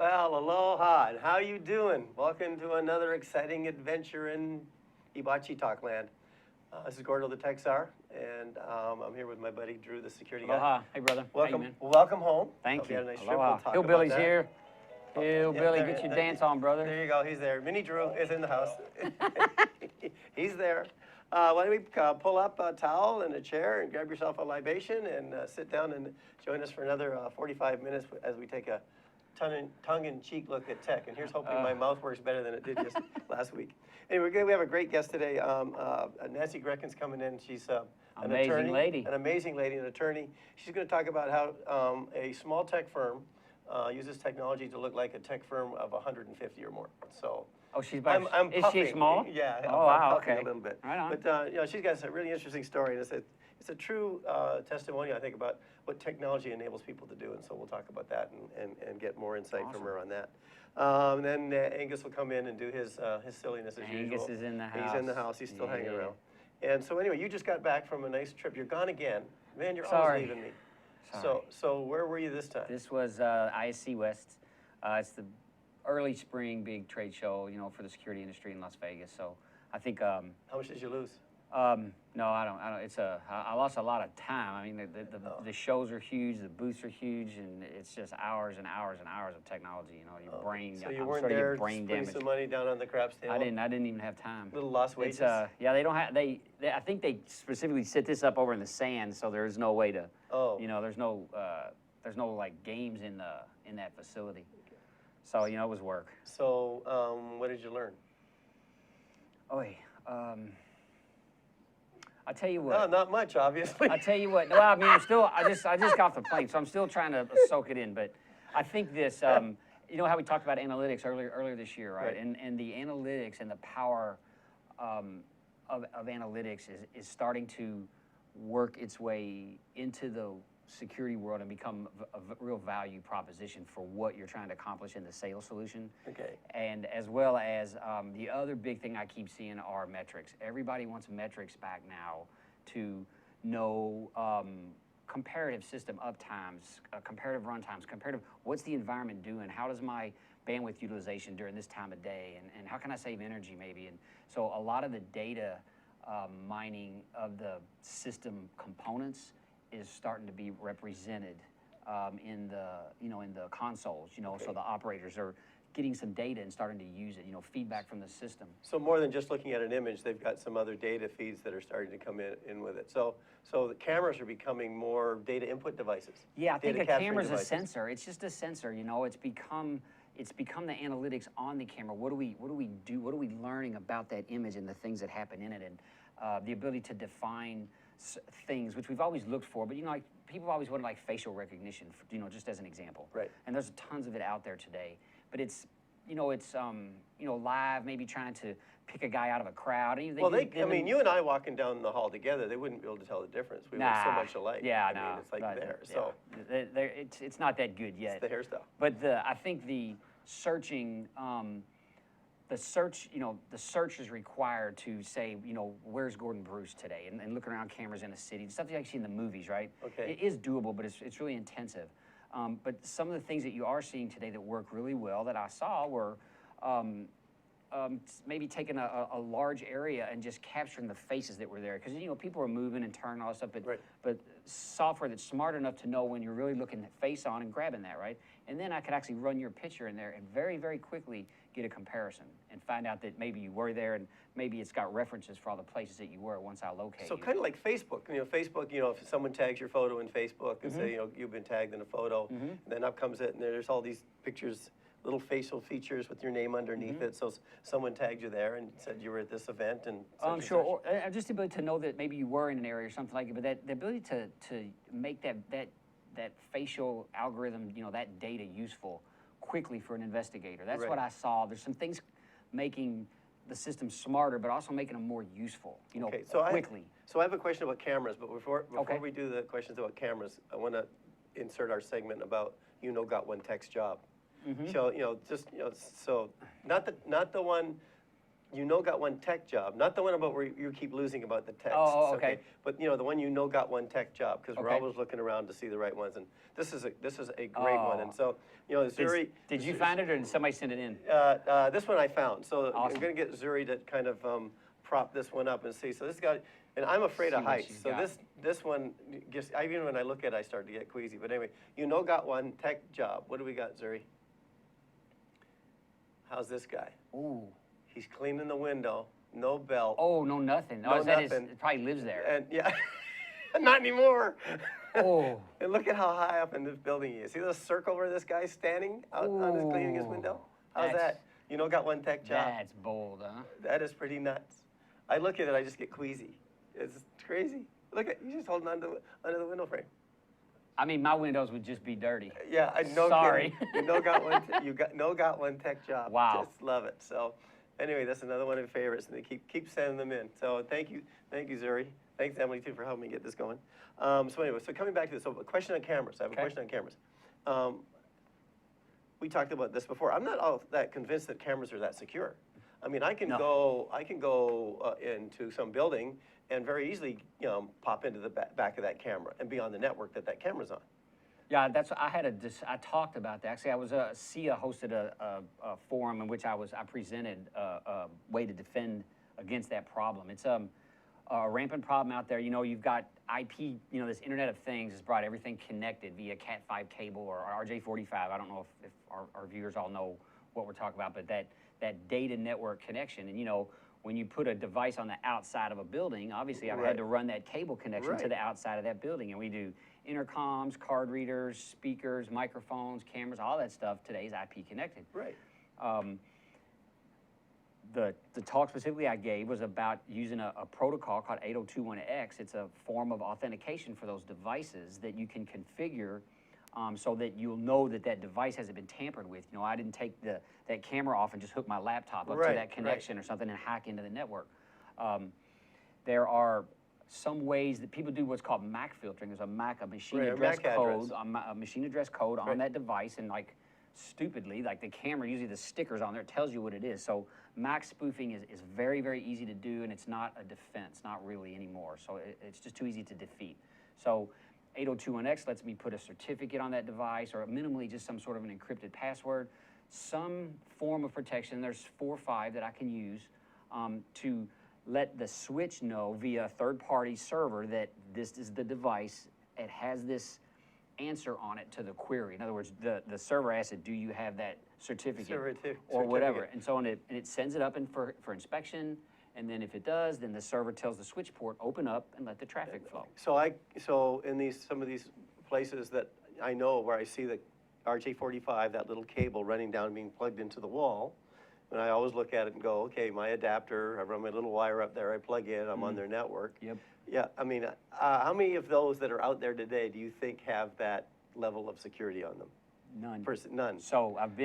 Well, aloha, and how you doing? Welcome to another exciting adventure in Hibachi Talk land. This is Gordo the Tech Czar, and I'm here with my buddy Drew, the security guy. Aloha. Hey, brother. Welcome, how you, man? welcome home. Thank Hope you. had a nice trip. Aloha. We'll talk Hillbilly's about that. here. Hillbilly, Yeah, get your dance on, brother. There you go. He's there. Mini Drew is in the house. He's there. Why don't we pull up a towel and a chair and grab yourself a libation and sit down and join us for another 45 minutes as we take a tongue-in-cheek look at tech. And here's hoping my mouth works better than it did just last week. Anyway, we have a great guest today. Nancy Grekin's coming in. She's an attorney. An amazing lady, an attorney. She's going to talk about how a small tech firm uses technology to look like a tech firm of 150 or more. So. Oh, she's I'm is puffing. she small? Yeah. Oh, wow, okay. okay. A little bit. Right on. But you know, she's got a really interesting story, and it's a true testimony, I think, about what technology enables people to do. And so we'll talk about that and get more insight from her on that. Then Angus will come in and do his silliness as usual. Angus is in the house. He's in the house. He's still hanging around. And so anyway, you just got back from a nice trip. You're gone again. Man, you're always leaving me. Sorry. So where were you this time? This was ISC West. It's the early spring big trade show, you know, for the security industry in Las Vegas. So I think. How much did you lose? No, I don't. I lost a lot of time. I mean, the shows are huge, the booths are huge, and it's just hours and hours and hours of technology. You know, your brain. So you weren't there putting some money down on the craps table? I didn't even have time. Little lost wages. Yeah, they don't have. I think they specifically set this up over in the sand, so there's no way to. Oh. You know, there's no like games in that facility. So you know, it was work. So what did you learn? I tell you what. No, not much, obviously. I tell you what. No, I mean, I just got off the plane, so I'm still trying to soak it in. But I think this. You know how we talked about analytics earlier this year, right? And the analytics and the power of analytics is starting to work its way into the security world and become a real value proposition for what you're trying to accomplish in the sales solution. Okay. And as well as the other big thing I keep seeing are metrics. Everybody wants metrics back now to know comparative system uptimes, comparative runtimes, what's the environment doing, how does my bandwidth utilization during this time of day, and how can I save energy maybe. And so a lot of the data mining of the system components is starting to be represented in the consoles. You know, so the operators are getting some data and starting to use it. You know, feedback from the system. So more than just looking at an image, they've got some other data feeds that are starting to come in with it. So the cameras are becoming more data input devices. Yeah, I think a camera's a sensor. It's just a sensor. You know, it's become the analytics on the camera. What do we do? What are we learning about that image and the things that happen in it, and the ability to define things which we've always looked for, but you know, like people always wanted like facial recognition, you know, just as an example. Right. And there's tons of it out there today, but it's live, maybe trying to pick a guy out of a crowd. I mean, you and I walking down the hall together, they wouldn't be able to tell the difference. We look so much alike. Yeah, I mean, it's like there. So it's not that good yet. It's the hairstyle. But I think the searching. The search is required to say, you know, where's Gordon Bruce today, and looking around cameras in a city, stuff you actually see in the movies, right? Okay. It is doable, but it's really intensive. But some of the things that you are seeing today that work really well that I saw were maybe taking a large area and just capturing the faces that were there, because you know people are moving and turning all this stuff, but software that's smart enough to know when you're really looking at face on and grabbing that, right? And then I could actually run your picture in there and very, very quickly get a comparison and find out that maybe you were there and maybe it's got references for all the places that you were once I locate you. So kind of like Facebook. You know, Facebook, you know, if someone tags your photo in Facebook and say, you know, you've been tagged in a photo, and then up comes it and there's all these pictures, little facial features with your name underneath it. So someone tagged you there and said you were at this event and sure. Or just the ability to know that maybe you were in an area or something like it, but the ability to make that facial algorithm, you know, that data useful quickly for an investigator. That's what I saw. There's some things making the system smarter, but also making them more useful, you know, quickly. So I have a question about cameras, but before we do the questions about cameras, I want to insert our segment about, you know, got one tech's job. So, you know, just, you know, so not the one got one tech job, not the one about where you keep losing about the texts. Oh, okay. But the one got one tech job, because we're Okay. always looking around to see the right ones, and this is a great one. And so Zuri. Did you find it, or did somebody send it in? This one I found. So Awesome. I'm going to get Zuri to kind of prop this one up and see. So this guy, and I'm afraid See of what heights. she's So got. this one, even when I look at it, I start to get queasy. But anyway, got one tech job. What do we got, Zuri? How's this guy? Ooh. He's cleaning the window, no belt. Oh, no, nothing. No, Oh, nothing. It probably lives there. And yeah, not anymore. Oh. And look at how high up in this building he is. See the circle where this guy's standing out on his cleaning his window? How's That's- that? Got one tech job. That's bold, huh? That is pretty nuts. I look at it, I just get queasy. It's crazy. Look at, you're just holding on to under the window frame. I mean, my windows would just be dirty. Yeah, I know. Sorry. Got one tech job. Wow. Just love it. So, anyway, that's another one of my favorites, and they keep sending them in. So thank you, Zuri. Thanks, Emily, too, for helping me get this going. So anyway, so coming back to this, so a question on cameras. I have a question on cameras. We talked about this before. I'm not all that convinced that cameras are that secure. I mean, I can go into some building and very easily, pop into the back of that camera and be on the network that camera's on. Yeah, that's I talked about that. Actually, I was SIA hosted a forum in which I presented a way to defend against that problem. It's a rampant problem out there. You've got IP. This Internet of Things has brought everything connected via Cat5 cable or RJ45. I don't know if our viewers all know what we're talking about, but that data network connection. And when you put a device on the outside of a building, obviously I've had to run that cable connection to the outside of that building, and we do intercoms, card readers, speakers, microphones, cameras, all that stuff today is IP connected. Right. The talk specifically I gave was about using a protocol called 8021X. It's a form of authentication for those devices that you can configure so that you'll know that device hasn't been tampered with. I didn't take that camera off and just hook my laptop up to that connection or something and hack into the network. There are some ways that people do what's called MAC filtering. There's a machine address code, a machine address code on that device, and stupidly, the camera, usually the stickers on there, it tells you what it is. So MAC spoofing is very, very easy to do, and it's not a defense, not really anymore. So it's just too easy to defeat. So 8021X lets me put a certificate on that device, or minimally just some sort of an encrypted password, some form of protection. There's 4 or 5 that I can use to let the switch know via a third-party server that this is the device. It has this answer on it to the query. In other words, the server asks it, do you have that certificate or whatever? And so it sends it up for inspection. And then if it does, then the server tells the switch port, open up and let the traffic flow. So in some of these places that I know where I see the RJ45, that little cable running down being plugged into the wall, and I always look at it and go, okay, my adapter, I run my little wire up there, I plug in, I'm on their network. Yep. Yeah, I mean, how many of those that are out there today do you think have that level of security on them? None. None. So I've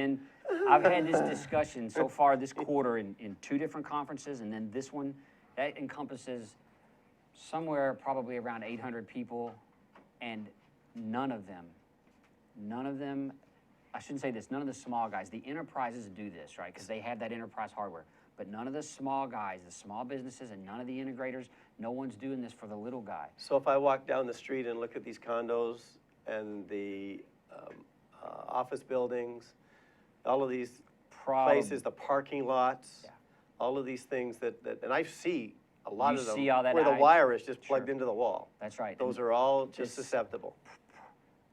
had this discussion so far this quarter in 2 different conferences, and then this one, that encompasses somewhere probably around 800 people, and none of them, I shouldn't say this, none of the small guys, the enterprises do this, right? Because they have that enterprise hardware. But none of the small guys, the small businesses, and none of the integrators, no one's doing this for the little guy. So if I walk down the street and look at these condos and the office buildings, all of these places, the parking lots, all of these things and I see a lot of them see all that where the wire is just plugged into the wall. That's right. Those are all just susceptible.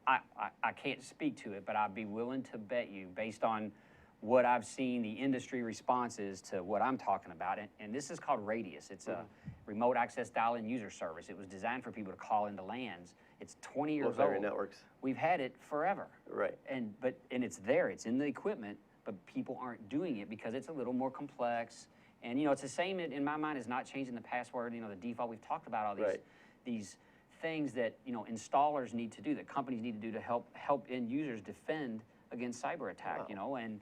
I can't speak to it, but I'd be willing to bet you, based on what I've seen, the industry responses to what I'm talking about, and this is called Radius. It's a remote access dial-in user service. It was designed for people to call into LANs. It's 20 years old. Networks. We've had it forever. Right. And it's there. It's in the equipment, but people aren't doing it because it's a little more complex. And it's the same in my mind as not changing the password. The default. We've talked about all these things that installers need to do, that companies need to do to help end users defend against cyber attack. And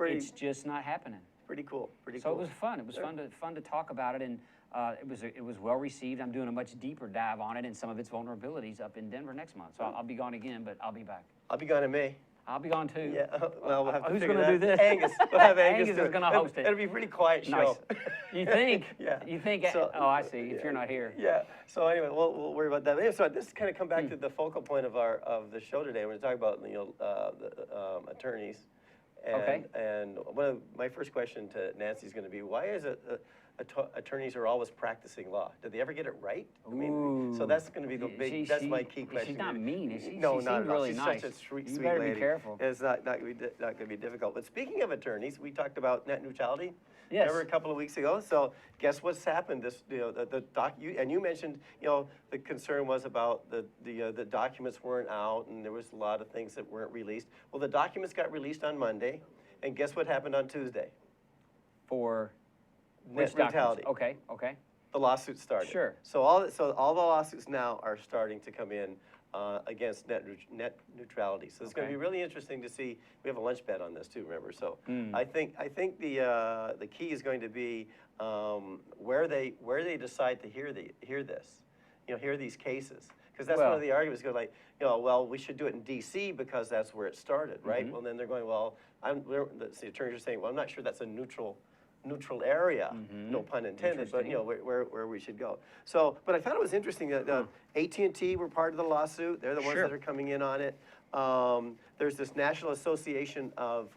it's just not happening. Pretty cool. So it was fun. It was fun to talk about it, and it was well received. I'm doing a much deeper dive on it and some of its vulnerabilities up in Denver next month. So I'll be gone again, but I'll be back. I'll be gone in May. I'll be gone too. Yeah, well, we'll have to Who's figure going to do that. this? Angus. We'll have Angus Angus do is it. going to host it. It'll be a pretty quiet show. Nice. You think? Yeah. You think? So- Oh, I see. If you're not here. Yeah. So anyway, we'll worry about that. Anyway, so this kind of come back to the focal point of the show today. We're going to talk about the attorneys. And, Okay. And my first question to Nancy is going to be, why is it attorneys are always practicing law? Do they ever get it right? I mean, so that's going to be the big. That's my key question. She's not mean, is she? No, she not seems at all. really She's nice. such a sweet You better lady. be careful. It's not going to be difficult. But speaking of attorneys, we talked about net neutrality. Yes. Remember a couple of weeks ago? So guess what's happened? This, you mentioned, the concern was about the documents weren't out and there was a lot of things that weren't released. Well, the documents got released on Monday, and guess what happened on Tuesday? For Net which documents? neutrality. Okay. The lawsuit started. Sure. So all the lawsuits now are starting to come in against net neutrality. So it's going to be really interesting to see. We have a lunch bet on this too, remember? So I think the key is going to be where they decide to hear this, hear these cases, because that's one of the arguments. Go like, well, we should do it in D.C. because that's where it started, right? Well, then they're going, well, the attorneys are saying, well, I'm not sure that's a neutral area, no pun intended, but where we should go. So, but I thought it was interesting that AT&T were part of the lawsuit. They're the ones that are coming in on it. There's this National Association of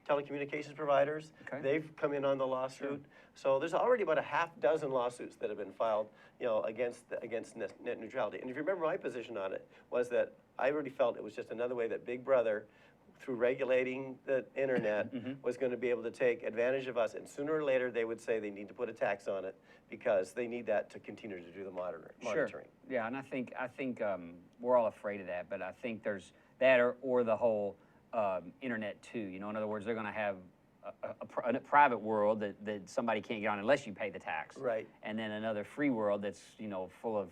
Telecommunications Providers. Okay. They've come in on the lawsuit. So there's already about a half dozen lawsuits that have been filed, against net neutrality. And if you remember, my position on it was that I really felt it was just another way that Big Brother, through regulating the internet, was going to be able to take advantage of us, and sooner or later they would say they need to put a tax on it because they need that to continue to do the monitoring. Sure. Yeah, and I think we're all afraid of that, but I think there's that or the whole internet too. In other words, they're going to have a private world that somebody can't get on unless you pay the tax. Right. And then another free world that's full of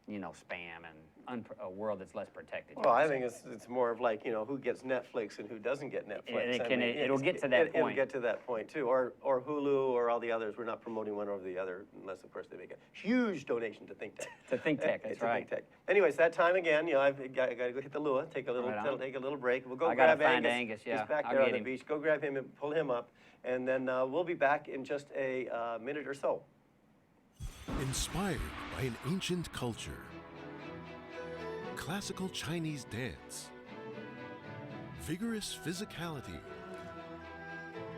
spam and a world that's less protected. Well, I think it's more of like, who gets Netflix and who doesn't get Netflix. It'll get to that point. It'll get to that point too, or Hulu or all the others. We're not promoting one over the other unless, of course, they make a huge donation to ThinkTech. To ThinkTech, that's right. ThinkTech. Anyways, that time again. I've got to go hit the lure, take a little break. We'll go grab Angus. Yeah, He's back there on the beach. Go grab him and pull him up, and then we'll be back in just a minute or so. Inspired by an ancient culture. Classical Chinese dance, vigorous physicality,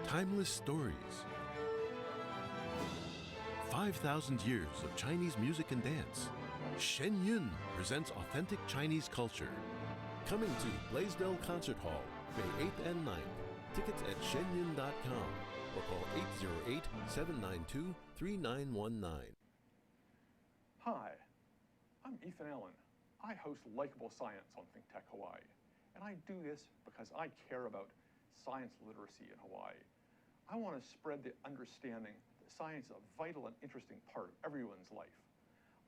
timeless stories, 5,000 years of Chinese music and dance. Shen Yun presents authentic Chinese culture. Coming to Blaisdell Concert Hall, May 8th and 9th. Tickets at shenyun.com or call 808-792-3919. Hi, I'm Ethan Allen. I host Likeable Science on ThinkTech Hawaii, and I do this because I care about science literacy in Hawaii. I want to spread the understanding that science is a vital and interesting part of everyone's life.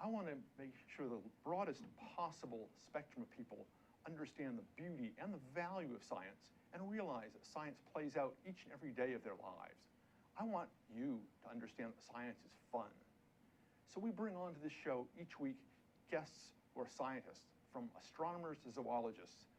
I want to make sure the broadest possible spectrum of people understand the beauty and the value of science and realize that science plays out each and every day of their lives. I want you to understand that science is fun. So we bring onto this show each week guests who are scientists, from astronomers to zoologists,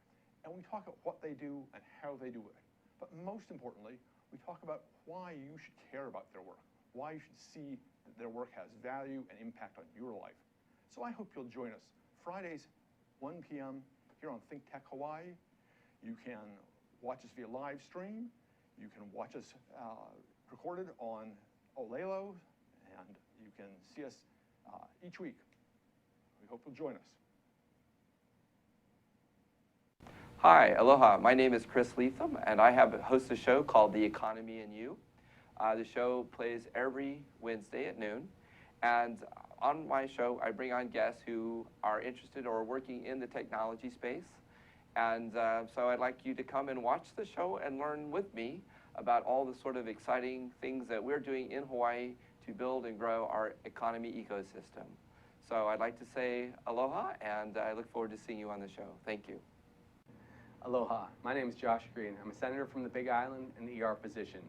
and we talk about what they do and how they do it. But most importantly, we talk about why you should care about their work, why you should see that their work has value and impact on your life. So I hope you'll join us Fridays, 1 p.m. here on ThinkTech Hawaii. You can watch us via live stream. You can watch us recorded on Olelo, and you can see us each week. We hope you'll join us. Hi, aloha. My name is Chris Leatham, and I host a show called The Economy and You. The show plays every Wednesday at noon, and on my show, I bring on guests who are interested or working in the technology space, and so I'd like you to come and watch the show and learn with me about all the sort of exciting things that we're doing in Hawaii to build and grow our economy ecosystem. So I'd like to say aloha, and I look forward to seeing you on the show. Thank you. Aloha, my name is Josh Green. I'm a senator from the Big Island and the ER physician.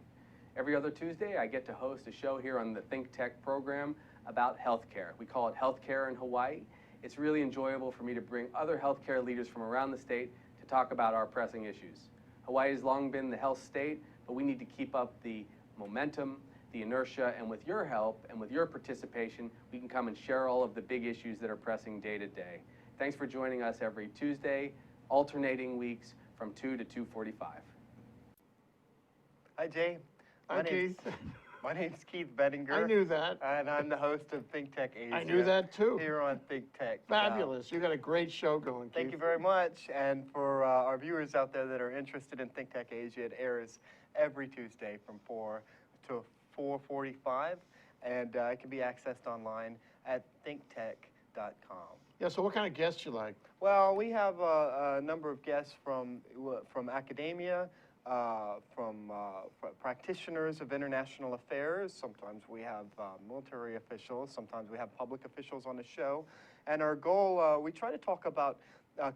Every other Tuesday, I get to host a show here on the ThinkTech program about healthcare. We call it Healthcare in Hawaii. It's really enjoyable for me to bring other healthcare leaders from around the state to talk about our pressing issues. Hawaii has long been the health state, but we need to keep up the momentum, the inertia, and with your help and with your participation, we can come and share all of the big issues that are pressing day to day. Thanks for joining us every Tuesday, alternating weeks from 2 to 2:45. Hi, Jay. Hi, Keith. My name's Keith Bettinger. I knew that. And I'm the host of ThinkTech Asia. I knew that too. Here on ThinkTech. Fabulous. You got a great show going, Keith. Thank you very much. And for our viewers out there that are interested in ThinkTech Asia, it airs every Tuesday from 4 to 4:45, and it can be accessed online at thinktech.com. Yeah, so what kind of guests you like? Well, we have a number of guests from academia, from practitioners of international affairs. Sometimes we have military officials. Sometimes we have public officials on the show. And our goal, we try to talk about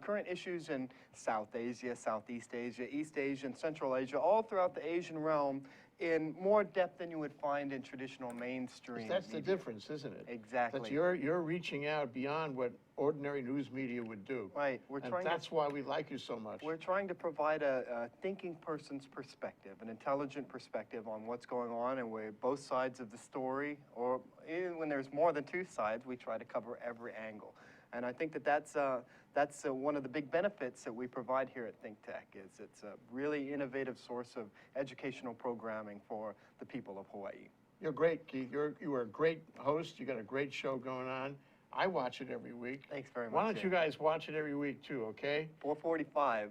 current issues in South Asia, Southeast Asia, East Asia, and Central Asia, all throughout the Asian realm in more depth than you would find in traditional mainstream That's the media. difference, isn't it? Exactly. That you're reaching out beyond what ordinary news media would do. Right. And that's why we like you so much. We're trying to provide a thinking person's perspective, an intelligent perspective on what's going on, and we're both sides of the story, or even when there's more than two sides, we try to cover every angle. And I think that that's one of the big benefits that we provide here at ThinkTech, is it's a really innovative source of educational programming for the people of Hawaii. You're great, Keith. You are a great host. You got a great show going on. I watch it every week. Thanks very much. Why don't Jay. you guys watch it every week too, okay? 4:45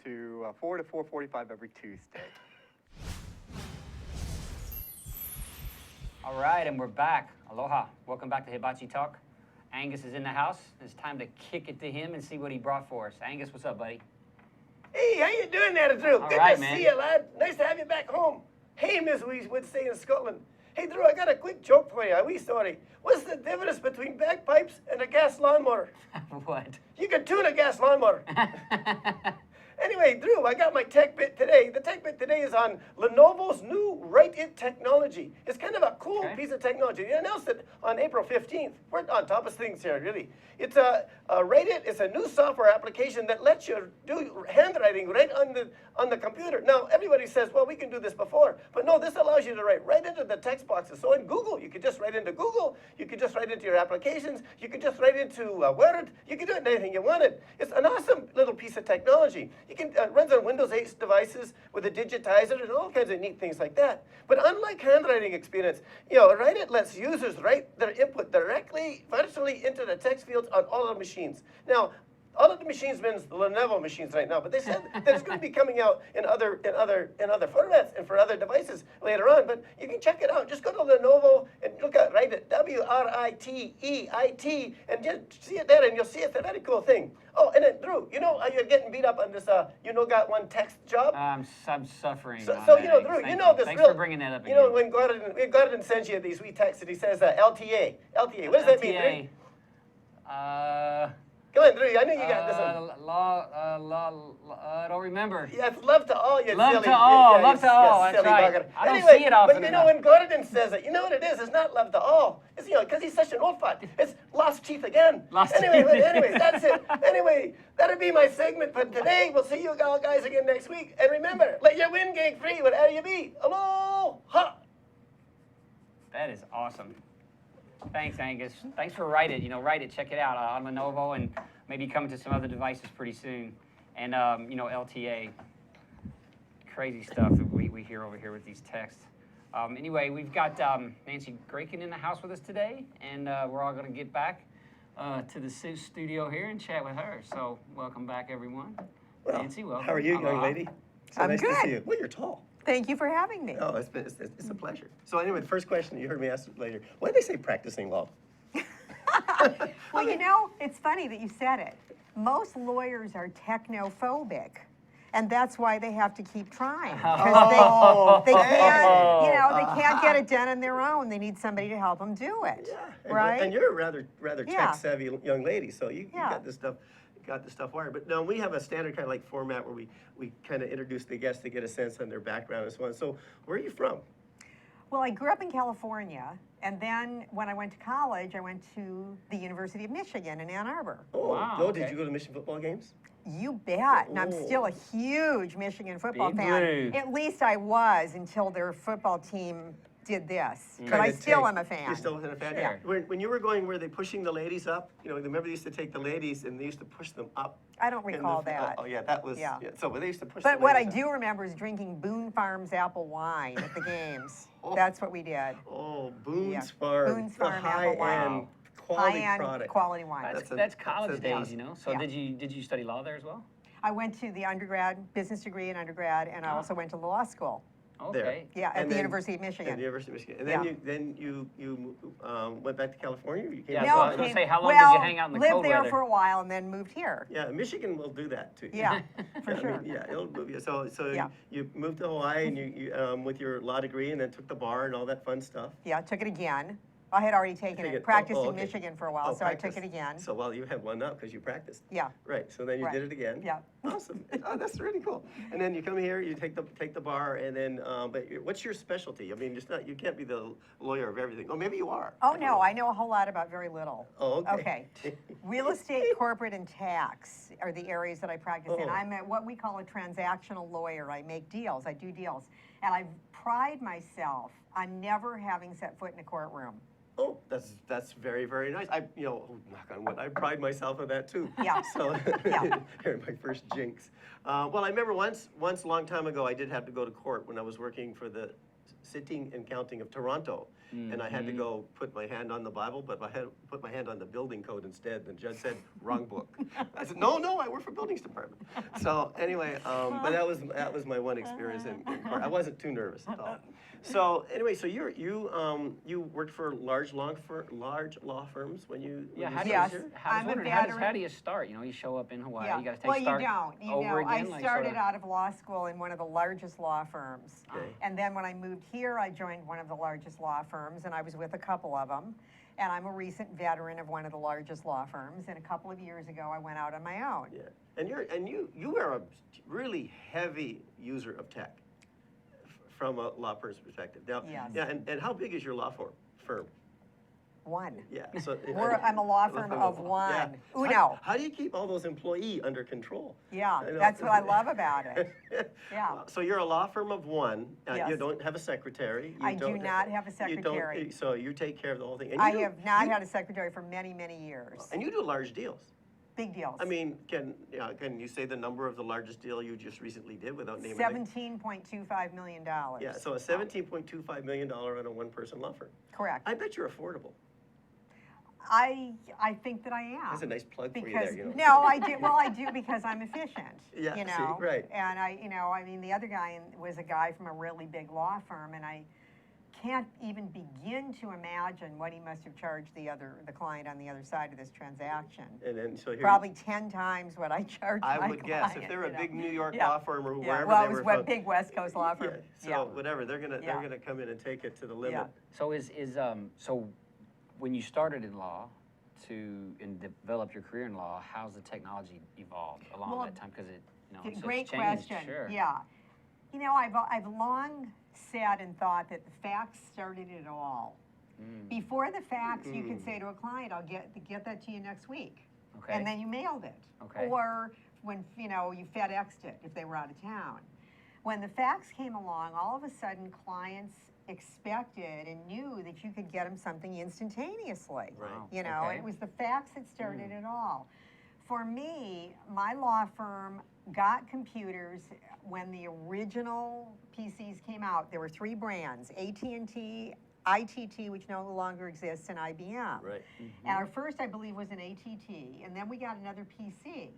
to 4 to 4:45 every Tuesday. All right, and we're back. Aloha. Welcome back to Hibachi Talk. Angus is in the house. It's time to kick it to him and see what he brought for us. Angus, what's up, buddy? Hey, how you doing there, Drew? All Good right, to man. see you, lad. Nice to have you back home. Hey, as we would say in Scotland. Hey, Drew, I got a quick joke for you, a wee story. What's the difference between bagpipes and a gas lawnmower? What? You can tune a gas lawnmower. Anyway, Drew, I got my tech bit today. The tech bit today is on Lenovo's new Write It technology. It's kind of a cool piece of technology. They announced it on April 15th. We're on top of things here, really. It's a Write It. It's a new software application that lets you do handwriting right on the computer. Now, everybody says, well, we can do this before. But no, this allows you to write right into the text boxes. So in Google, you could just write into Google. You could just write into your applications. You could just write into Word. You could do it in anything you wanted. It's an awesome little piece of technology. You can runs on Windows 8 devices with a digitizer and all kinds of neat things like that. But unlike handwriting experience, Write It lets users write their input directly, virtually into the text fields on all of the machines. Now, all of the machines means the Lenovo machines right now, but they said that it's going to be coming out in other formats and for other devices later on. But you can check it out. Just go to Lenovo and look at Write It, WRITEIT, and just see it there, and you'll see it's a very cool thing. Oh, and then Drew, you're getting beat up on this, got one text job. I'm suffering. So, on so that, Drew, Angus. you know this Thanks real. for bringing that up You again. know, when Gordon sends you these wee texts, and he says LTA. What does that mean, Drew? Come on, Drew. I know you got this one. I don't remember. Yeah, it's love to all, you Love silly. to all, you love to all, silly that's right. bugger. I don't Anyway, see it often but enough. when Gordon says it, you know what it is? It's not love to all. It's, because he's such an old fart. It's lost teeth again. Anyway, that's it. Anyway, that'll be my segment for today. We'll see you all guys again next week. And remember, let your wind gig free with LUB. Aloha! That is awesome. Thanks, Angus. Thanks for Write It. Write It. Check it out on Lenovo and maybe coming to some other devices pretty soon. And, LTA. Crazy stuff that we hear over here with these texts. Anyway, we've got Nancy Grekin in the house with us today, and we're all going to get back to the studio here and chat with her. So welcome back, everyone. Well, Nancy, welcome. How are you, young Aloha. lady? So I'm nice to good. see you. Well, you're tall. Thank you for having me. Oh, it's a pleasure. So anyway, the first question you heard me ask later. Why did they say practicing law? Well, it's funny that you said it. Most lawyers are technophobic, and that's why they have to keep trying. Because they can't get it done on their own. They need somebody to help them do it. Yeah. Right? And you're a rather Yeah. tech-savvy young lady, so you Yeah. got this stuff wired. But no, we have a standard kind of like format where we kind of introduce the guests to get a sense on their background and so on. So where are you from? Well, I grew up in California, And then when I went to college, I went to the University of Michigan in Ann Arbor. Oh, Wow, no, did okay. you go to Michigan football games? You bet. And I'm still Oh. a huge Michigan football Big fan. Blue. At least I was until their football team did this. But Kinda I still tank. am a fan. You're still a fan? Sure. When you were going, were they pushing the ladies up? You know, remember they used to take the ladies and they used to push them up? I don't in the recall f- that. Oh, yeah, that was, Yeah. so they used to push But the what I ladies up. do remember is drinking Boone Farms apple wine at the games. Oh. That's what we did. Oh, Boone's Yeah. Farm. Boone's the Farm apple wine. high-end quality High-end product. quality wine. That's, a- that's that's college a- days, you know. So Yeah. did you study law there as well? I went to the undergrad, business degree in undergrad, and I also went to law school. There. Okay. Yeah, at And the then- University of At Michigan. the University of Michigan. And Yeah. then you went back to California? Or you came Yeah, back so I to- was gonna came- say, how long did you hang out in the lived cold there weather? for a while and then moved here. Yeah, Michigan will do that to you. Yeah, for I mean, sure. yeah, it'll move you. So Yeah. you moved to Hawaii and you with your law degree and then took the bar and all that fun stuff. Yeah, I took it again. I had already taken Take it, it- practiced oh, in okay. Michigan for a while, Oh, so I practice. took it again. So well, you had one up because you practiced. Yeah, Right. So then you Right. did it again. yeah. Awesome. Oh, that's really cool. And then you come here, you take the bar, and then what's your specialty? I mean, just not you can't be the lawyer of everything. Oh, maybe you are. Oh, no, I know a whole lot about very little. Oh, okay. Real estate, corporate, and tax are the areas that I practice in. Oh. I'm what we call a transactional lawyer. I make deals, I do deals. And I pride myself on never having set foot in a courtroom. Oh, that's very, very nice. Knock on wood, I pride myself on that too. Yeah. So, Yeah. here, my first jinx. Well, I remember once a long time ago, I did have to go to court when I was working for the Sitting and Counting of Toronto. And I had to go put my hand on the Bible, but I had to put my hand on the building code instead. The judge said, wrong book. I said, no, I work for buildings department. So anyway, but that was my one experience in court. I wasn't too nervous at all. So anyway, so you worked for large law firms when you Yeah, when how you do Yes. you, started here? I was I'm a wondering, veteran. how do you start? You know, you show up in Hawaii, Yeah. you got to Well, start you don't. You over know, again. I like, started sorta- out of law school in one of the largest law firms. Okay. And then when I moved here, I joined one of the largest law firms, and I was with a couple of them. And I'm a recent veteran of one of the largest law firms. And a couple of years ago, I went out on my own. Yeah, and you are a really heavy user of tech from a law firm's perspective. Now, Yes. yeah, and how big is your law firm? One. Yeah, so I'm a law firm of one. Yeah. Uno. How do you keep all those employees under control? Yeah, I know. that's what I love about it. Yeah. So you're a law firm of one. You Yes. don't have a secretary. I do not have a You don't- secretary. so you take care of the whole thing. And I you do- have not you- had a secretary for many, many years. And you do large deals. Big deals. I mean, can you say the number of the largest deal you just recently did without naming names? $17.25 million. Yeah, so a $17.25 million on a one-person law firm. Correct. I bet you're affordable. I think that I am. That's a nice plug for you Because, there, no, I do, well, I do because I'm efficient. Yeah, you see, know? right. And I mean, the other guy was a guy from a really big law firm, and I can't even begin to imagine what he must have charged the client on the other side of this transaction. And then, so here. Probably 10 times what I charged my I client. would guess, if they're a you know? big New York Yeah. law firm or Yeah. wherever Well, they it was were a from. big West Coast law firm. So whatever, they're Yeah. gonna come in and take it to the limit. Yeah. So so when you started in law and developed your career in law, how's the technology evolved along Well, that time? Because it's Great changed, question. Sure. Yeah. You know, I've long said and thought that the fax started it all. Before the fax, you could say to a client, "I'll get that to you next week," Okay. and then you mailed it. Okay. Or when you FedExed it if they were out of town. When the fax came along, all of a sudden clients expected and knew that you could get them something instantaneously. Right. You know, Okay. and it was the fax that started it all. For me, my law firm got computers when the original PCs came out. There were 3 brands, AT&T, ITT, which no longer exists, and IBM. Right. And our first, I believe, was an ATT, and then we got another PC.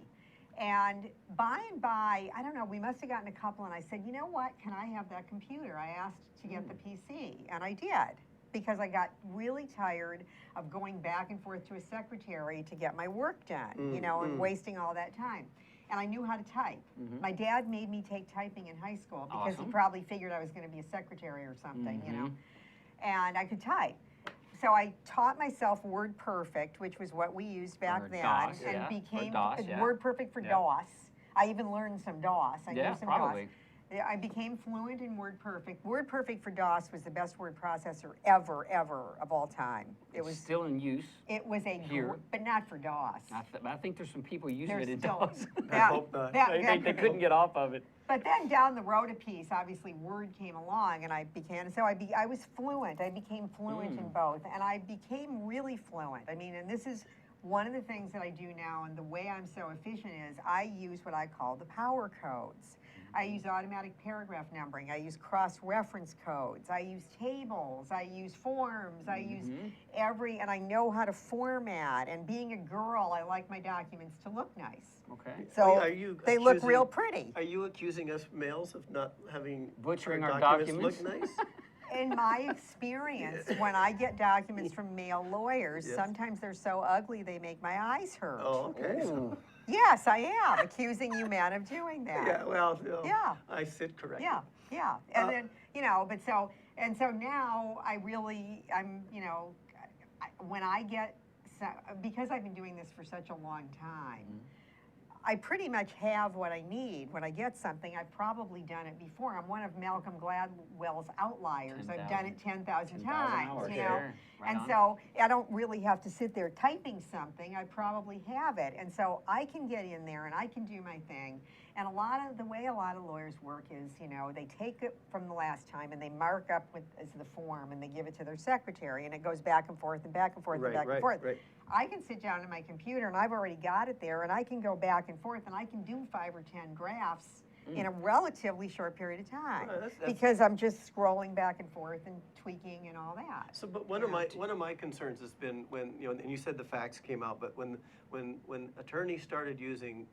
And by and by, I don't know, we must have gotten a couple, and I said, you know what, can I have that computer? I asked to get the PC, and I did, because I got really tired of going back and forth to a secretary to get my work done, and wasting all that time. And I knew how to type. My dad made me take typing in high school because he Awesome. probably figured I was going to be a secretary or something, and I could type. So I taught myself Word Perfect, which was what we used back Or then, DOS, and yeah. Or became DOS, yeah. Word Perfect for Yeah. DOS. I even learned some DOS. I Yeah, knew some probably. DOS. I became fluent in WordPerfect. WordPerfect for DOS was the best word processor ever of all time. It was still in use. It was a here. but not for DOS. I think there's some people using There's it in still- DOS. I hope not. They couldn't get off of it. But then down the road a piece, obviously Word came along, and I was fluent. I became fluent in both, and I became really fluent. I mean, and this is one of the things that I do now, and the way I'm so efficient is I use what I call the power codes. I use automatic paragraph numbering. I use cross-reference codes. I use tables. I use forms. I use and I know how to format. And being a girl, I like my documents to look nice. Okay. So Are you they look accusing- real pretty. Are you accusing us males of not having Butchering our our documents look documents? nice? In my experience, when I get documents from male lawyers, Yes. sometimes they're so ugly they make my eyes hurt. Oh, okay. So, Yes, I am accusing you men of doing that. yeah, well, no, Yeah. I sit corrected. Yeah. And then, so now when I get, because I've been doing this for such a long time, I pretty much have what I need. When I get something, I've probably done it before. I'm one of Malcolm Gladwell's outliers. I've done it 10,000 times, hours, you know. sure. Right And on. so I don't really have to sit there typing something. I probably have it. And so I can get in there and I can do my thing. And the way a lot of lawyers work is, they take it from the last time and they mark up as the form and they give it to their secretary and it goes back and forth and back and forth and back and forth. Right. I can sit down at my computer and I've already got it there and I can go back and forth and I can do 5 or 10 drafts in a relatively short period of time that's- because I'm just scrolling back and forth and tweaking and all that. So, but one of my concerns has been when, and you said the facts came out, but when attorneys started using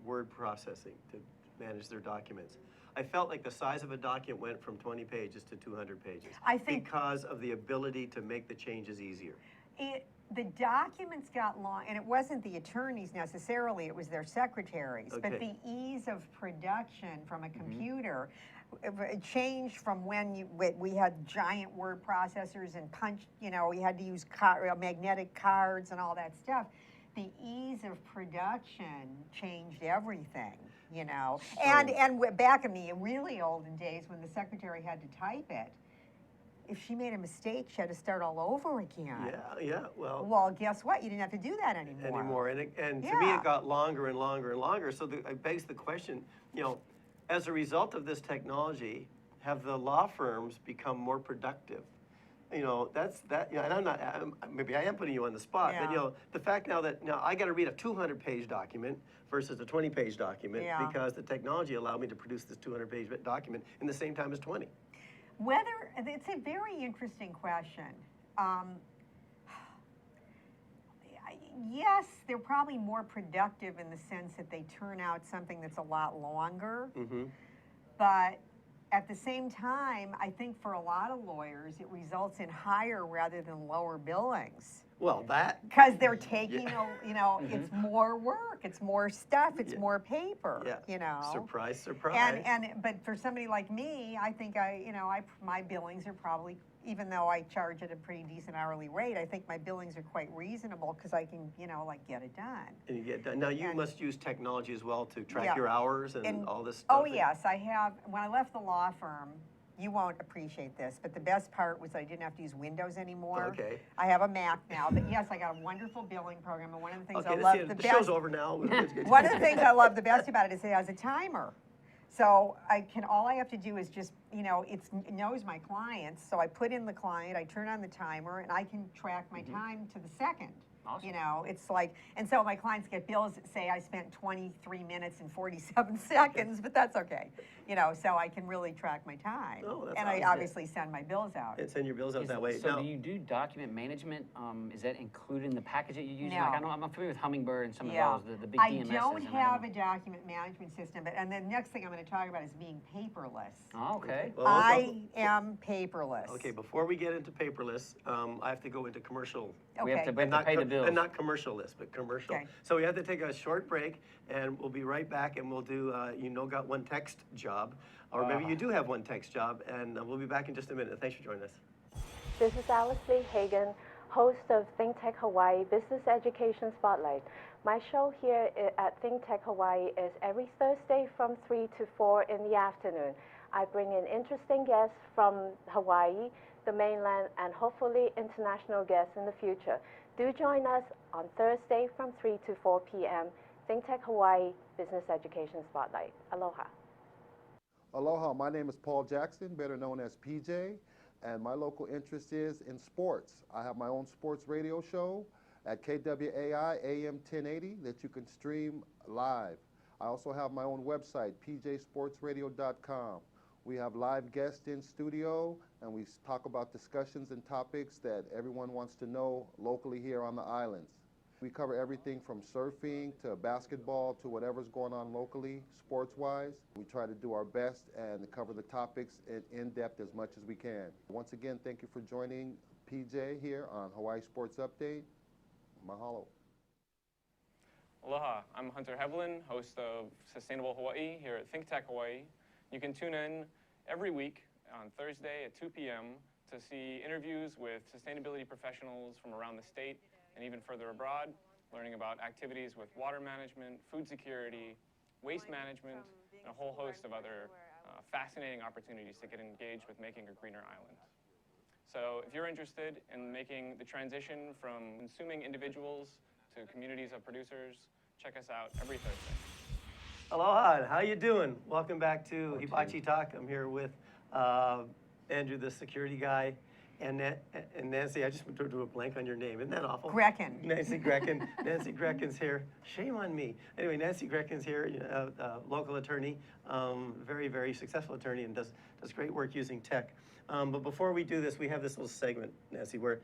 word processing to manage their documents, I felt like the size of a document went from 20 pages to 200 pages. I think- because of the ability to make the changes easier. The documents got long, and it wasn't the attorneys necessarily, it was their secretaries. But Okay. the ease of production from a computer it changed from when we had giant word processors and we had to use magnetic cards and all that stuff. The ease of production changed everything, And back in the really olden days when the secretary had to type it, if she made a mistake, she had to start all over again. Yeah, well. Well, guess what? You didn't have to do that anymore. And to me, Yeah. it got longer and longer and longer. So it begs the question, as a result of this technology, have the law firms become more productive? That's that. And I'm not. Maybe I am putting you on the spot. Yeah. But the fact now I got to read a 200-page document versus a 20-page document because the technology allowed me to produce this 200-page document in the same time as 20. It's a very interesting question. Yes, they're probably more productive in the sense that they turn out something that's a lot longer. But at the same time, I think for a lot of lawyers, it results in higher rather than lower billings. Well, that. Because they're taking, it's more work, it's more stuff, it's more paper, Surprise, surprise. But for somebody like me, I think my billings are probably, even though I charge at a pretty decent hourly rate, I think my billings are quite reasonable because I can, get it done. And you get done. Now, you must use technology as well to track your hours and all this stuff. Oh, yes, I have. When I left the law firm, you won't appreciate this, but the best part was I didn't have to use Windows anymore. Okay. I have a Mac now, but yes, I got a wonderful billing program, and one of the things Okay, I love the the best. show's over now. One of the things I love the best about it is it has a timer. So all I have to do is just, it knows my clients, so I put in the client, I turn on the timer, and I can track my time to the second. Awesome. It's like, and so my clients get bills that say I spent 23 minutes and 47 seconds, but that's okay. So I can really track my time. Oh, that's and I awesome. obviously send my bills out. And send your bills out that way. So Now, do you do document management? Is that included in the package that you're using? No. Like I'm familiar with Hummingbird and some Yeah. of those, the big I DMSs. don't and have a document management system, and the next thing I'm going to talk about is being paperless. Oh, okay. well, I am paperless. okay, before we get into paperless, I have to go into commercial. We have to And not pay the co- bills. And not commercial-less, but commercial. Okay. So we have to take a short break, and we'll be right back, and we'll do, got one text job, or maybe you do have one text job, and we'll be back in just a minute. Thanks for joining us. This is Alice Lee Hagan host of ThinkTech Hawaii Business Education Spotlight. My show here at ThinkTech Hawaii is every Thursday from 3 to 4 in the afternoon. I bring in interesting guests from Hawaii, the mainland, and hopefully international guests in the future. Do join us on Thursday from 3 to 4 p.m. ThinkTech Hawaii Business Education Spotlight. Aloha. Aloha, my name is Paul Jackson, better known as PJ, and my local interest is in sports. I have my own sports radio show at KWAI AM 1080 that you can stream live. I also have my own website, pjsportsradio.com. We have live guests in studio, and we talk about discussions and topics that everyone wants to know locally here on the islands. We cover everything from surfing to basketball to whatever's going on locally, sports-wise. We try to do our best and cover the topics in depth as much as we can. Once again, thank you for joining PJ here on Hawaii Sports Update. Mahalo. Aloha, I'm Hunter Hevlin, host of Sustainable Hawaii here at ThinkTech Hawaii. You can tune in every week on Thursday at 2 p.m. to see interviews with sustainability professionals from around the state and even further abroad, learning about activities with water management, food security, waste management, and a whole host of other fascinating opportunities to get engaged with making a greener island. So if you're interested in making the transition from consuming individuals to communities of producers, check us out every Thursday. Aloha, how you doing? Welcome back to Hibachi Talk. I'm here with Andrew, the security guy, and Nancy. I just drew a blank on your name. Isn't that awful? Grekin. Nancy Grekin. Nancy Grekin's here. Shame on me. Anyway, Nancy Grekin's here, local attorney, very, very successful attorney, and does great work using tech. But before we do this, we have this little segment, Nancy, where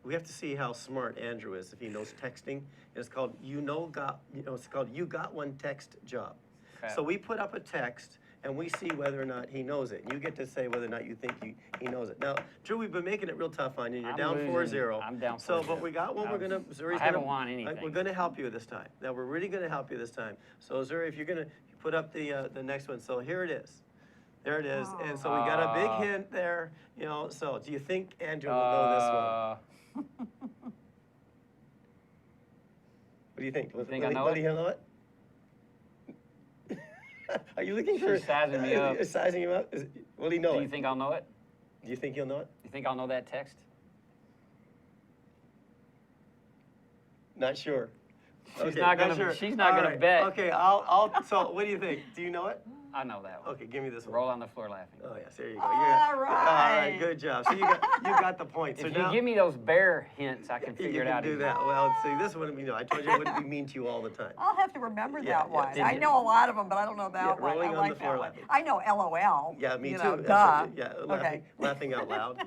we have to see how smart Andrew is if he knows texting. And it's called it's called You Got One Text Job. Okay. So we put up a text and we see whether or not he knows it. You get to say whether or not you think he knows it. Now, Drew, we've been making it real tough on you. You're down 4-0. I'm down 4-0. So, but we got one. Zuri's I haven't won anything. We're gonna help you this time. Now, we're really gonna help you this time. So, Zuri, if you're gonna put up the next one. So here it is. There it is. And so we got a big hint there. So do you think Andrew will know this one? What do you think? You think I know will it? he know it? Are you looking for? She's sizing me up. Sizing you up? Will he know it? Do you think I'll know it? Do you think he'll know it? You think I'll know that text? Not sure. She's not gonna. Sure. She's not All gonna right. bet. Okay, So, what do you think? Do you know it? I know that one. Okay, give me this one. Roll on the floor laughing. Oh yes, there you go. All All right. right, good job. So you got the point. So If now you give me those bear hints, I can you figure it can out. do easy. that. Well, see, this one, I told you I wouldn't be mean to you all the time. I'll have to remember Yeah, that one. yeah. I know a lot of them, but I don't know that Yeah, one. rolling I on like the floor that one. laughing. I know LOL. Yeah, me too. Duh. That's right. Yeah, Okay. laughing out loud.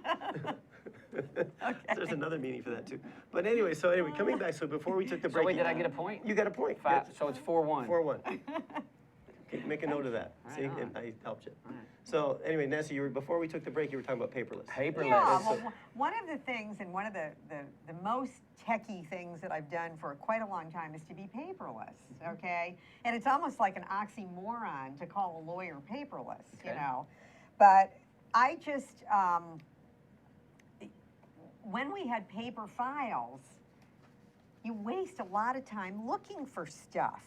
There's another meaning for that too. But anyway, coming back. So before we took the break, So wait, did I get a point? You got a point. Five, so it's 4-1. 4-1. Okay, make a note of that. Right See, on. and I helped you. Right. So anyway, Nancy, before we took the break, you were talking about paperless. Paperless. Yeah, well, one of the things, and one of the most techie things that I've done for quite a long time is to be paperless, okay? And it's almost like an oxymoron to call a lawyer paperless, Okay. But I just, when we had paper files, you waste a lot of time looking for stuff.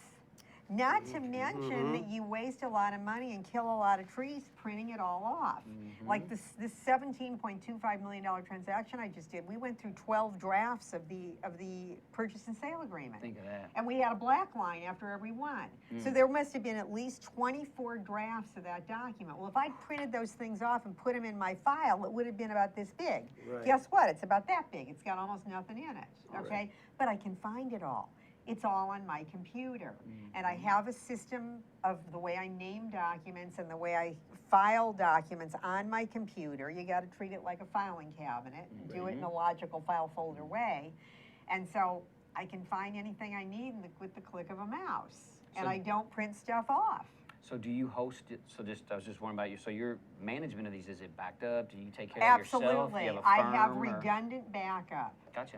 Not to mention that you waste a lot of money and kill a lot of trees printing it all off. Like this $17.25 million transaction I just did, we went through 12 drafts of the purchase and sale agreement. Think of that. And we had a black line after every one. So there must have been at least 24 drafts of that document. Well, if I'd printed those things off and put them in my file, it would have been about this big. Right. Guess what? It's about that big. It's got almost nothing in it, okay? Right. But I can find it all. It's all on my computer. And I have a system of the way I name documents and the way I file documents on my computer. You got to treat it like a filing cabinet and do it in a logical file folder way. And so I can find anything I need with the click of a mouse. And I don't print stuff off. So do you host it? I was just wondering about you. So your management of these, is it backed up? Do you take care of yourself? Do Absolutely. you have a I have firm, or- redundant backup. Gotcha.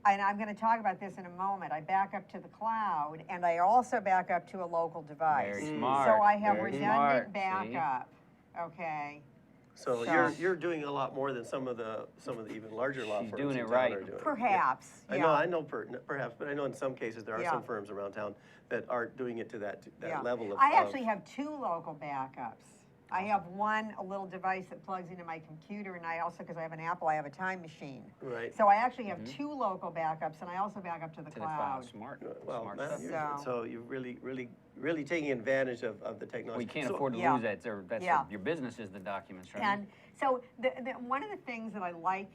And I'm going to talk about this in a moment. I back up to the cloud, and I also back up to a local device. Very smart. So I have Very redundant smart. See? backup, okay? So you're doing a lot more than some of the even larger law She's firms doing in it town right. are doing. Perhaps, I yeah. know, perhaps, but I know in some cases there are Yeah. some firms around town that aren't doing it to that Yeah. level of. I actually have 2 local backups. I have one, a little device that plugs into my computer, and I also, because I have an Apple, I have a time machine. Right. So I actually have 2 local backups, and I also back up to the To the cloud, cloud. smart. Well, smart man, stuff. so you're really taking advantage of the technology. We can't So- afford to Yeah. lose that. That's Yeah. your business is the documents, right? And so one of the things that I like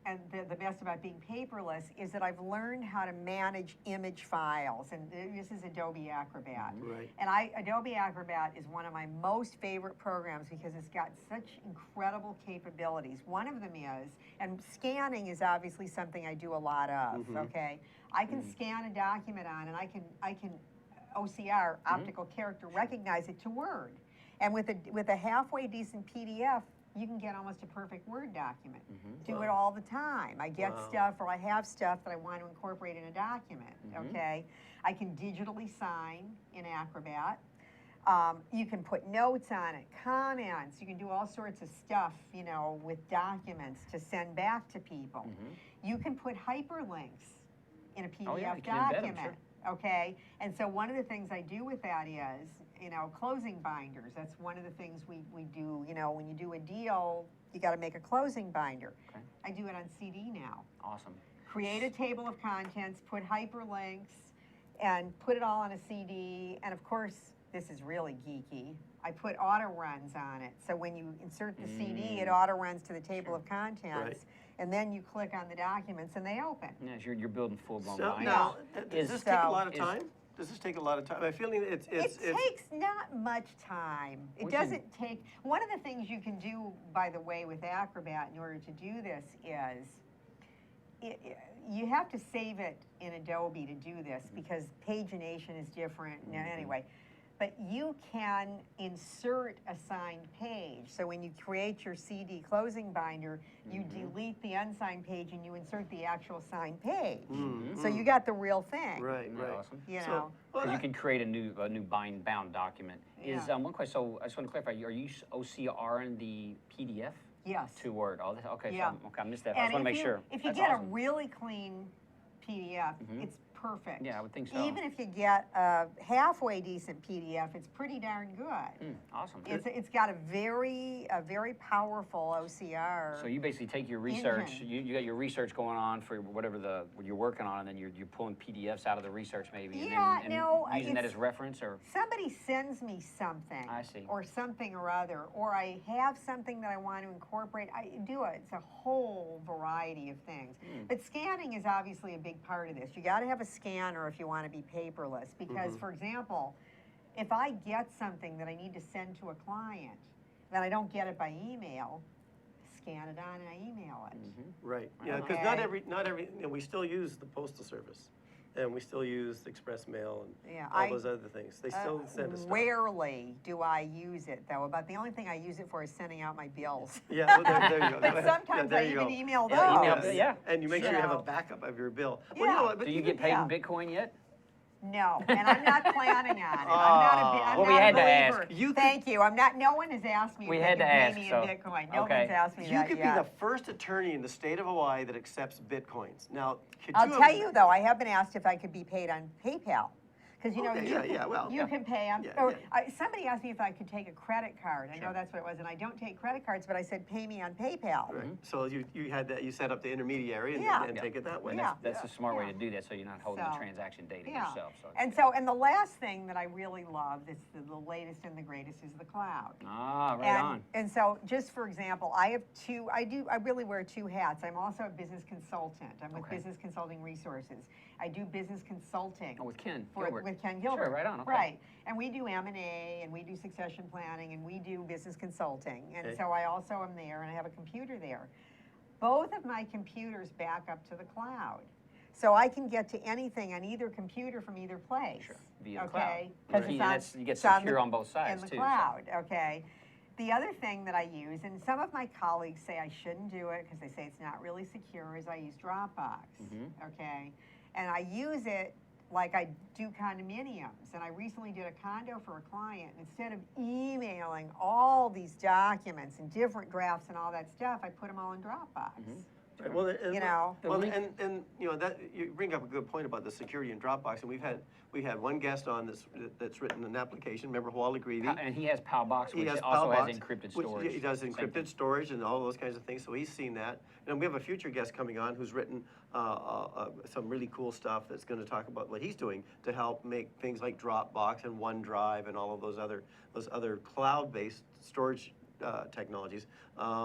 and the best about being paperless is that I've learned how to manage image files, and this is Adobe Acrobat. Right. And Adobe Acrobat is one of my most favorite programs because it's got such incredible capabilities. One of them is, and scanning is obviously something I do a lot of, okay? I can scan a document on, and I can OCR, optical character, recognize it to Word. And with a halfway decent PDF, you can get almost a perfect Word document. Do it all the time. I get stuff, or I have stuff that I want to incorporate in a document, okay? I can digitally sign in Acrobat. You can put notes on it, comments. You can do all sorts of stuff, you know, with documents to send back to people. You can put hyperlinks in a PDF you can embed 'em, document. Okay, and so one of the things I do with that is, you know, closing binders. That's one of the things we do. You know, when you do a deal, you got to make a closing binder. Okay. I do it on CD now. Awesome. Create a table of contents, put hyperlinks, and put it all on a CD. And of course, this is really geeky. I put auto runs on it. So when you insert the CD, it auto runs to the table of contents. And then you click on the documents and they open. Yes, you're building full-blown So binders. now, does this take a lot of is- time? Does this take a lot of time? I'm feeling it's It takes not much time. It We can- doesn't take, one of the things you can do, by the way, with Acrobat in order to do this is, you have to save it in Adobe to do this because pagination is different. Now, anyway, but you can insert a signed page. So when you create your CD closing binder, you delete the unsigned page and you insert the actual signed page. So you got the real thing. Right, Isn't that right. awesome? You So- know. Because you can create a new bound document. Is Yeah. one question? So I just want to clarify: are you OCRing the PDF Yes. to Word? Oh, okay. Yeah. So I missed that. I just And want to if make you, sure. if you That's get awesome. a really clean PDF, it's perfect. Yeah, I would think so. Even if you get a halfway decent PDF, it's pretty darn good. Awesome. It's got a very powerful OCR. So you basically take your research. engine. You got your research going on for whatever what you're working on, and then you're pulling PDFs out of the research maybe, Yeah, and no, using that it's- as reference, or Somebody sends me something. I see. Or something or other, or I have something that I want to incorporate. I do it. It's a whole variety of things. But scanning is obviously a big part of this. You got to have a scanner if you want to be paperless. Because, for example, if I get something that I need to send to a client, then I don't get it by email, scan it on and I email it. Right, yeah, because Okay. not every, you know, we still use the postal service, and we still use express mail and Yeah, all those other things. They still send us stuff. Rarely do I use it, though. About the only thing I use it for is sending out my bills. Yeah, well, there you go. But sometimes there I you even go. email those. Yeah. And you make sure you have So- a backup of your bill. Well, Yeah. you know what, but do you even- get paid yeah. in Bitcoin yet? No, and I'm not planning on it. I'm Well, we not had a to ask. believer. You could- Thank you. I'm not. No one has asked me We if had they to can ask, pay me so- in Bitcoin. No okay. one's asked me You that could yet. be the first attorney in the state of Hawaii that accepts Bitcoins. Now, could I'll you tell you though, I have been asked if I could be paid on PayPal. Because you know, Okay, you, yeah, well, you yeah. can pay on. Yeah, or, yeah. somebody asked me if I could take a credit card. I know that's what it was, and I don't take credit cards, but I said pay me on PayPal. Right. So you had that, you set up the intermediary and, Yeah. and take it that way. And Yeah. that's a smart way Yeah. to do that, so you're not holding So, the transaction data Yeah. yourself. So And the last thing that I really love, that's the latest and the greatest, is the cloud. right on. And so, just for example, I really wear 2 hats. I'm also a business consultant. I'm with Okay. Business Consulting Resources. I do business consulting. Oh, with Ken for- Gilbert. With Ken Gilbert. Sure, right on. Okay. Right. And we do M&A, and we do succession planning, and we do business consulting. And Okay. so I also am there, and I have a computer there. Both of my computers back up to the cloud. So I can get to anything on either computer from either place. Sure, via the okay? cloud. 'Cause Right. it's And that's- you get it's on secure on both sides, in the too, so. cloud, okay? The other thing that I use, and some of my colleagues say I shouldn't do it because they say it's not really secure, is I use Dropbox, Mm-hmm. okay? And I use it like I do condominiums, and I recently did a condo for a client. And instead of emailing all these documents and different drafts and all that stuff, I put them all in Dropbox. Right, well, and, You know. well, and you know that you bring up a good point about the security in Dropbox, and we had one guest on that's written an application. Remember Wally Greedy? And he has Palbox, He which has also has Palbox, encrypted which storage. He does Same thing. encrypted storage and all those kinds of things. So he's seen that, and we have a future guest coming on who's written some really cool stuff that's going to talk about what he's doing to help make things like Dropbox and OneDrive and all of those other cloud-based storage technologies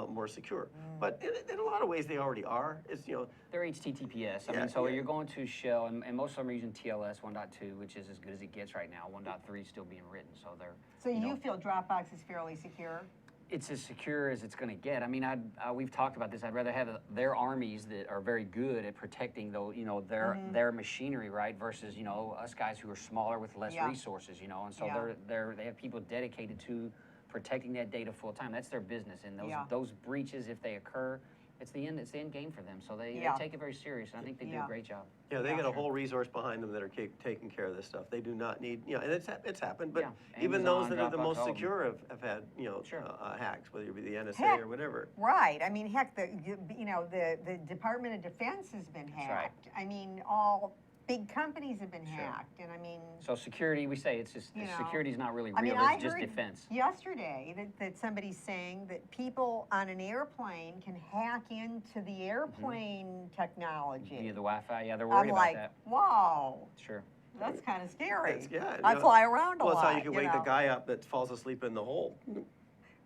more secure. But in a lot of ways, they already are. It's, you know, They're HTTPS. I Yeah, mean, so yeah. you're going to shell, and most of them are using TLS 1.2, which is as good as it gets right now. 1.3 is still being written, so they're. So you know, feel Dropbox is fairly secure? it's as secure as it's going to get. I mean, we've talked about this. I'd rather have their armies that are very good at protecting their machinery, right, versus us guys who are smaller with less Yeah. resources, and so Yeah. they have people dedicated to protecting that data full time. That's their business, and Yeah. those breaches, if they occur, it's the end game for them. So they take it very serious, and I think they do a great job. yeah, they got a whole resource behind them that are taking care of this stuff. They do not need, and it's happened, but Yeah, even those Amazon, that are the Dropbox, most all of them. secure have had, Sure. hacks, whether it be the NSA Heck, or whatever. Right. I mean, heck, the Department of Defense has been right. hacked. I mean, all big companies have been Sure. hacked, and I mean. So security, we say it's just security's not really real. I mean, it's I just heard defense. yesterday that somebody's saying that people on an airplane can hack into the airplane technology. Via the Wi-Fi, yeah, they're worried I'm about like, that. whoa, Sure. that's kind of scary. Yeah, I fly around a well, lot. it's how you can wake the know. guy up that falls asleep in the hole.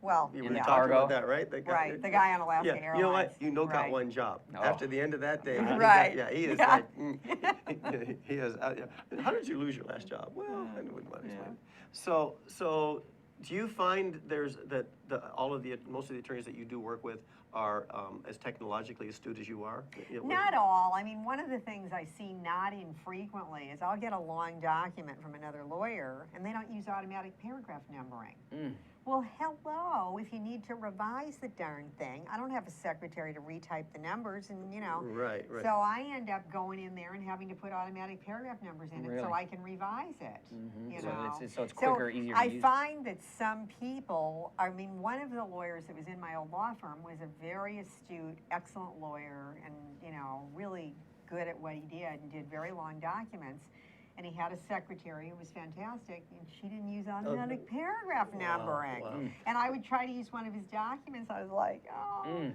Well, You In were the talking cargo. about that, right? Right, the guy on Alaska Yeah, Airlines. you know what? You got Right. one job. Oh. After the end of that day, Right. he is Yeah. like, he is. How did you lose your last job? Well, I wouldn't want to explain. So do you find that most of the attorneys that you do work with are as technologically astute as you are? Not all. I mean, one of the things I see not infrequently is I'll get a long document from another lawyer, and they don't use automatic paragraph numbering. Well, hello, if you need to revise the darn thing, I don't have a secretary to retype the numbers, and Right. So I end up going in there and having to put automatic paragraph numbers in it so Really? I can revise it. You So know? it's quicker, easier to I use. find that some people, I mean, one of the lawyers that was in my old law firm was a very astute, excellent lawyer, and really good at what he did, and did very long documents. And he had a secretary who was fantastic, and she didn't use automatic paragraph numbering. wow. And I would try to use one of his documents. I was like,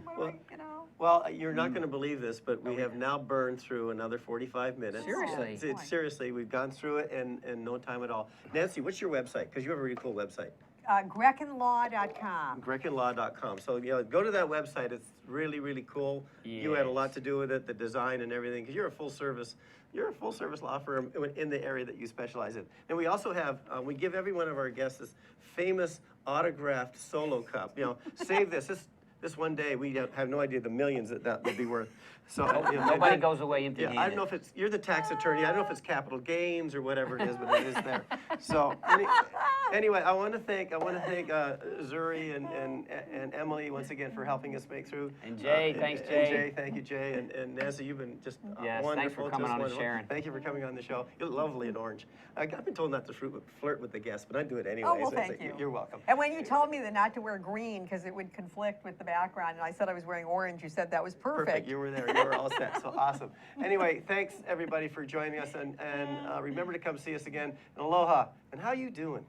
what do I. Well, you're not going to believe this, but we have now burned through another 45 minutes. Seriously? Seriously, we've gone through it in no time at all. Nancy, what's your website? Because you have a really cool website. Grekinlaw.com. Grekinlaw.com. So, go to that website. It's really, really cool. You had a lot to do with it, the design and everything, because you're a full service law firm in the area that you specialize in. And we also have, we give every one of our guests this famous autographed solo cup. Save this. This one day, we have no idea the millions that would be worth. So Nobody goes away empty-handed. I don't know if you're the tax attorney. I don't know if it's capital gains or whatever it is, but it is there. So anyway, I want to thank Zuri and Emily once again for helping us make through. And Jay, thanks, Jay. And Jay, thank you, Jay. And Nancy, you've been just Yes, wonderful. thanks for coming just on and wonderful. sharing. Thank you for coming on the show. You're lovely and orange. I've been told not to flirt with the guests, but I do it anyway. Oh, well, so thank you. You're welcome. And when you told me that not to wear green because it would conflict with the background, and I said I was wearing orange, you said that was perfect. You were there. You were all set. So awesome. Anyway, thanks everybody for joining us, and remember to come see us again. And aloha. And how you doing?